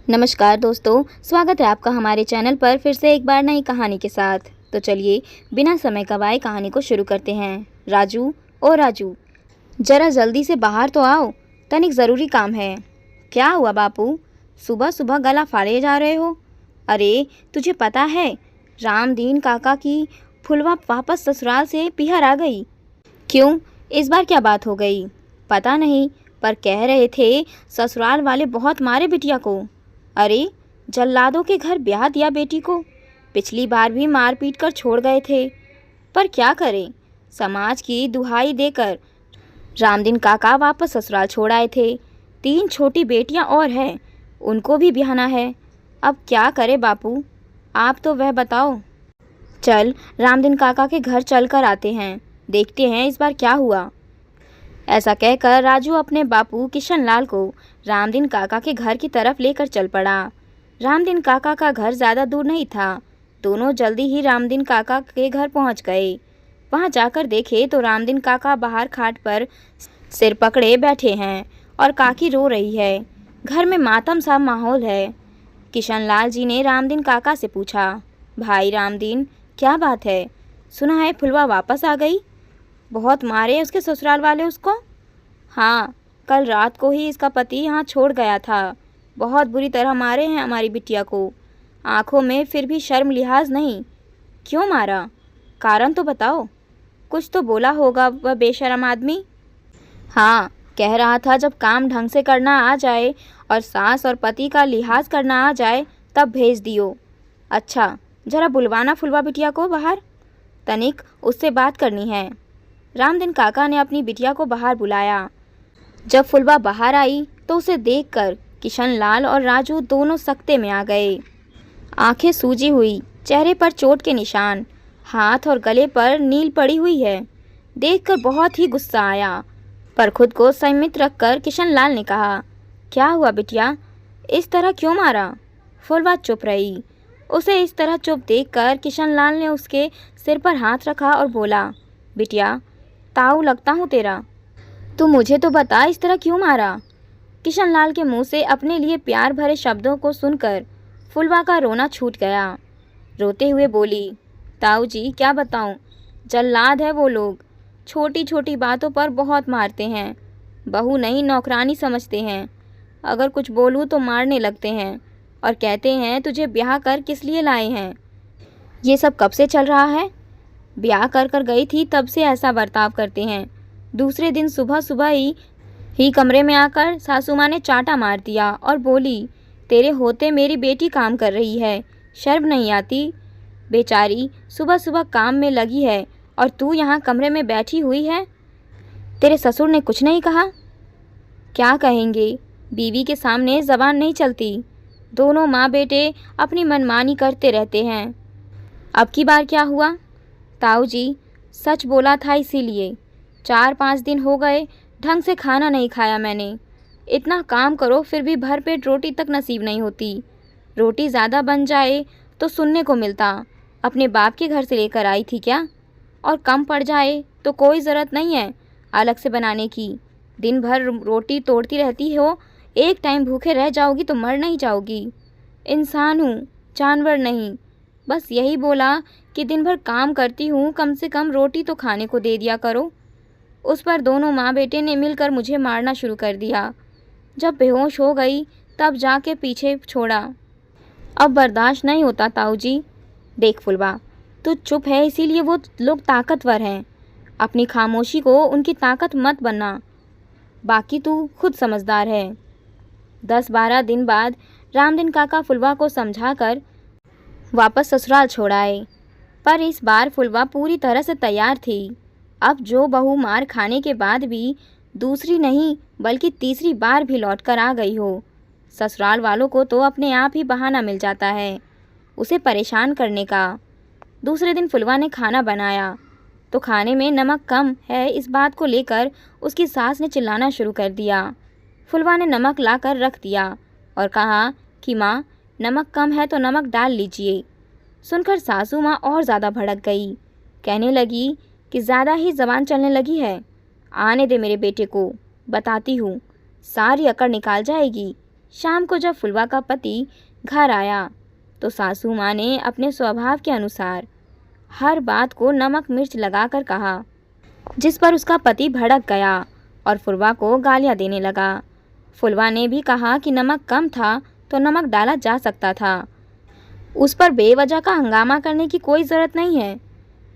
नमस्कार दोस्तों, स्वागत है आपका हमारे चैनल पर फिर से एक बार नई कहानी के साथ। तो चलिए बिना समय गवाए कहानी को शुरू करते हैं। राजू, ओ राजू, जरा जल्दी से बाहर तो आओ, तनिक ज़रूरी काम है। क्या हुआ बापू, सुबह सुबह गला फाड़े जा रहे हो? अरे तुझे पता है, रामदीन काका की फुलवा वापस ससुराल से पिहर आ गई। क्यों, इस बार क्या बात हो गई? पता नहीं, पर कह रहे थे ससुराल वाले बहुत मारे बिटिया को। अरे जल्लादों के घर ब्याह दिया बेटी को। पिछली बार भी मार पीट कर छोड़ गए थे, पर क्या करें, समाज की दुहाई देकर रामदीन काका वापस ससुराल छोड़ आए थे। 3 छोटी बेटियां और हैं, उनको भी ब्याहना है। अब क्या करे बापू, आप तो वह बताओ। चल रामदीन काका के घर चल कर आते हैं, देखते हैं इस बार क्या हुआ। ऐसा कहकर राजू अपने बापू किशनलाल को रामदीन काका के घर की तरफ लेकर चल पड़ा। रामदीन काका का घर ज़्यादा दूर नहीं था। दोनों जल्दी ही रामदीन काका के घर पहुंच गए। वहां जाकर देखे तो रामदीन काका बाहर खाट पर सिर पकड़े बैठे हैं और काकी रो रही है। घर में मातम सा माहौल है। किशनलाल जी ने रामदीन काका से पूछा, भाई रामदीन, क्या बात है? सुना है फुलवा वापस आ गई। बहुत मारे उसके ससुराल वाले उसको। हाँ, कल रात को ही इसका पति यहाँ छोड़ गया था। बहुत बुरी तरह मारे हैं हमारी बिटिया को। आंखों में फिर भी शर्म लिहाज नहीं। क्यों मारा? कारण तो बताओ। कुछ तो बोला होगा वह बेशर्म आदमी। हाँ, कह रहा था जब काम ढंग से करना आ जाए और सास और पति का लिहाज करना आ जाए तब भेज दियो। अच्छा, जरा बुलवाना फुलवा बिटिया को बाहर, तनिक उससे बात करनी है। रामदीन काका ने अपनी बिटिया को बाहर बुलाया। जब फुलवा बाहर आई तो उसे देखकर किशनलाल और राजू दोनों सकते में आ गए। आंखें सूजी हुई, चेहरे पर चोट के निशान, हाथ और गले पर नील पड़ी हुई है। देखकर बहुत ही गुस्सा आया, पर खुद को संयमित रखकर किशनलाल ने कहा, क्या हुआ बिटिया, इस तरह क्यों मारा? फुलवा चुप रही। उसे इस तरह चुप देखकर किशनलाल ने उसके सिर पर हाथ रखा और बोला, बिटिया, ताऊ लगता हूँ तेरा, तू मुझे तो बता इस तरह क्यों मारा? किशनलाल के मुंह से अपने लिए प्यार भरे शब्दों को सुनकर फुलवा का रोना छूट गया। रोते हुए बोली, ताऊ जी क्या बताऊं, जल्लाद है वो लोग। छोटी छोटी बातों पर बहुत मारते हैं। बहू नहीं नौकरानी समझते हैं। अगर कुछ बोलूं तो मारने लगते हैं और कहते हैं तुझे ब्याह कर किस लिए लाए हैं। ये सब कब से चल रहा है? ब्याह कर कर गई थी तब से ऐसा बर्ताव करते हैं। दूसरे दिन सुबह सुबह ही कमरे में आकर सासू माँ ने चाटा मार दिया और बोली, तेरे होते मेरी बेटी काम कर रही है, शर्म नहीं आती? बेचारी सुबह सुबह काम में लगी है और तू यहाँ कमरे में बैठी हुई है। तेरे ससुर ने कुछ नहीं कहा? क्या कहेंगे, बीवी के सामने ज़बान नहीं चलती। दोनों माँ बेटे अपनी मनमानी करते रहते हैं। अब की बार क्या हुआ? ताऊ जी, सच बोला था इसीलिए। 4-5 दिन हो गए ढंग से खाना नहीं खाया मैंने। इतना काम करो फिर भी भरपेट रोटी तक नसीब नहीं होती। रोटी ज़्यादा बन जाए तो सुनने को मिलता, अपने बाप के घर से लेकर आई थी क्या? और कम पड़ जाए तो कोई ज़रूरत नहीं है अलग से बनाने की। दिन भर रोटी तोड़ती रहती हो, एक टाइम भूखे रह जाओगी तो मर नहीं जाओगी। इंसान हूँ, जानवर नहीं। बस यही बोला कि दिन भर काम करती हूँ, कम से कम रोटी तो खाने को दे दिया करो। उस पर दोनों माँ बेटे ने मिलकर मुझे मारना शुरू कर दिया। जब बेहोश हो गई तब जाके पीछे छोड़ा। अब बर्दाश्त नहीं होता ताऊ जी। देख फुलवा, तू चुप है इसीलिए वो लोग ताकतवर हैं। अपनी खामोशी को उनकी ताकत मत बनना, बाकी तू खुद समझदार है। 10-12 दिन बाद रामदीन काका फुलवा को समझाकर वापस ससुराल छोड़ आए। पर इस बार फुलवा पूरी तरह से तैयार थी। अब जो बहू मार खाने के बाद भी दूसरी नहीं बल्कि तीसरी बार भी लौट कर आ गई हो। ससुराल वालों को तो अपने आप ही बहाना मिल जाता है उसे परेशान करने का। दूसरे दिन फुलवा ने खाना बनाया तो खाने में नमक कम है, इस बात को लेकर उसकी सास ने चिल्लाना शुरू कर दिया। फुलवा ने नमक लाकर रख दिया और कहा कि माँ, नमक कम है तो नमक डाल लीजिए। सुनकर सासू माँ और ज़्यादा भड़क गई। कहने लगी कि ज़्यादा ही ज़बान चलने लगी है। आने दे मेरे बेटे को, बताती हूँ, सारी अकड़ निकाल जाएगी। शाम को जब फुलवा का पति घर आया तो सासू माँ ने अपने स्वभाव के अनुसार हर बात को नमक मिर्च लगाकर कहा, जिस पर उसका पति भड़क गया और फुलवा को गालियाँ देने लगा। फुलवा ने भी कहा कि नमक कम था तो नमक डाला जा सकता था, उस पर बेवजह का हंगामा करने की कोई ज़रूरत नहीं है।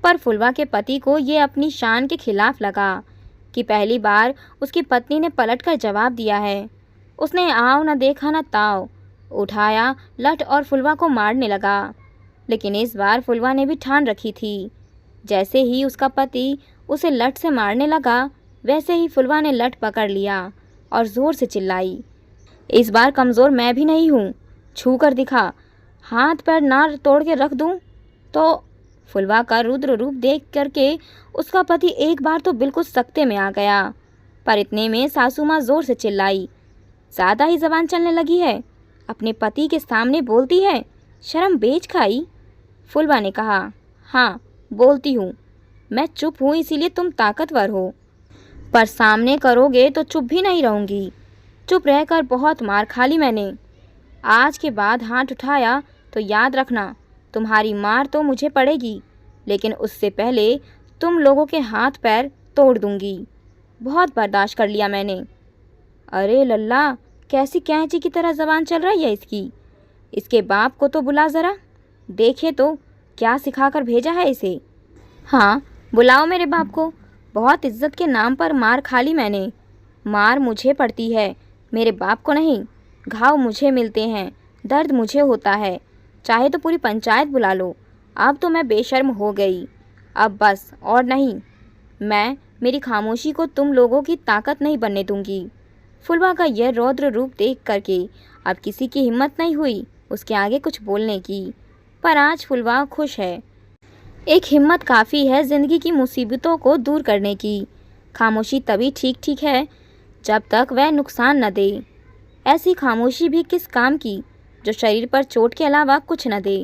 पर फुलवा के पति को ये अपनी शान के खिलाफ लगा कि पहली बार उसकी पत्नी ने पलटकर जवाब दिया है। उसने आओ न देखा न ताव उठाया लठ और फुलवा को मारने लगा। लेकिन इस बार फुलवा ने भी ठान रखी थी। जैसे ही उसका पति उसे लठ से मारने लगा, वैसे ही फुलवा ने लठ पकड़ लिया और ज़ोर से चिल्लाई, इस बार कमज़ोर मैं भी नहीं हूँ, छू कर दिखा, हाथ पैर ना तोड़ के रख दूँ तो। फुलवा का रुद्र रूप देख करके उसका पति एक बार तो बिल्कुल सख्ते में आ गया। पर इतने में सासू माँ ज़ोर से चिल्लाई, ज़्यादा ही ज़बान चलने लगी है, अपने पति के सामने बोलती है, शर्म बेच खाई। फुलवा ने कहा, हाँ बोलती हूँ, मैं चुप हूँ इसीलिए तुम ताकतवर हो, पर सामने करोगे तो चुप भी नहीं रहूँगी। चुप रहकर बहुत मार खा ली मैंने, आज के बाद हाथ उठाया तो याद रखना तुम्हारी मार तो मुझे पड़ेगी, लेकिन उससे पहले तुम लोगों के हाथ पैर तोड़ दूँगी। बहुत बर्दाश्त कर लिया मैंने। अरे लल्ला, कैसी कैंची की तरह ज़बान चल रही है इसकी। इसके बाप को तो बुला ज़रा, देखे तो क्या सिखाकर भेजा है इसे। हाँ बुलाओ मेरे बाप को, बहुत इज्जत के नाम पर मार खा ली मैंने। मार मुझे पड़ती है, मेरे बाप को नहीं। घाव मुझे मिलते हैं, दर्द मुझे होता है, चाहे तो पूरी पंचायत बुला लो। अब तो मैं बेशर्म हो गई, अब बस और नहीं। मैं मेरी खामोशी को तुम लोगों की ताकत नहीं बनने दूंगी। फुलवा का यह रौद्र रूप देख करके अब किसी की हिम्मत नहीं हुई उसके आगे कुछ बोलने की। पर आज फुलवा खुश है। एक हिम्मत काफ़ी है ज़िंदगी की मुसीबतों को दूर करने की। खामोशी तभी ठीक ठीक है जब तक वह नुकसान न दे। ऐसी खामोशी भी किस काम की जो शरीर पर चोट के अलावा कुछ न दे।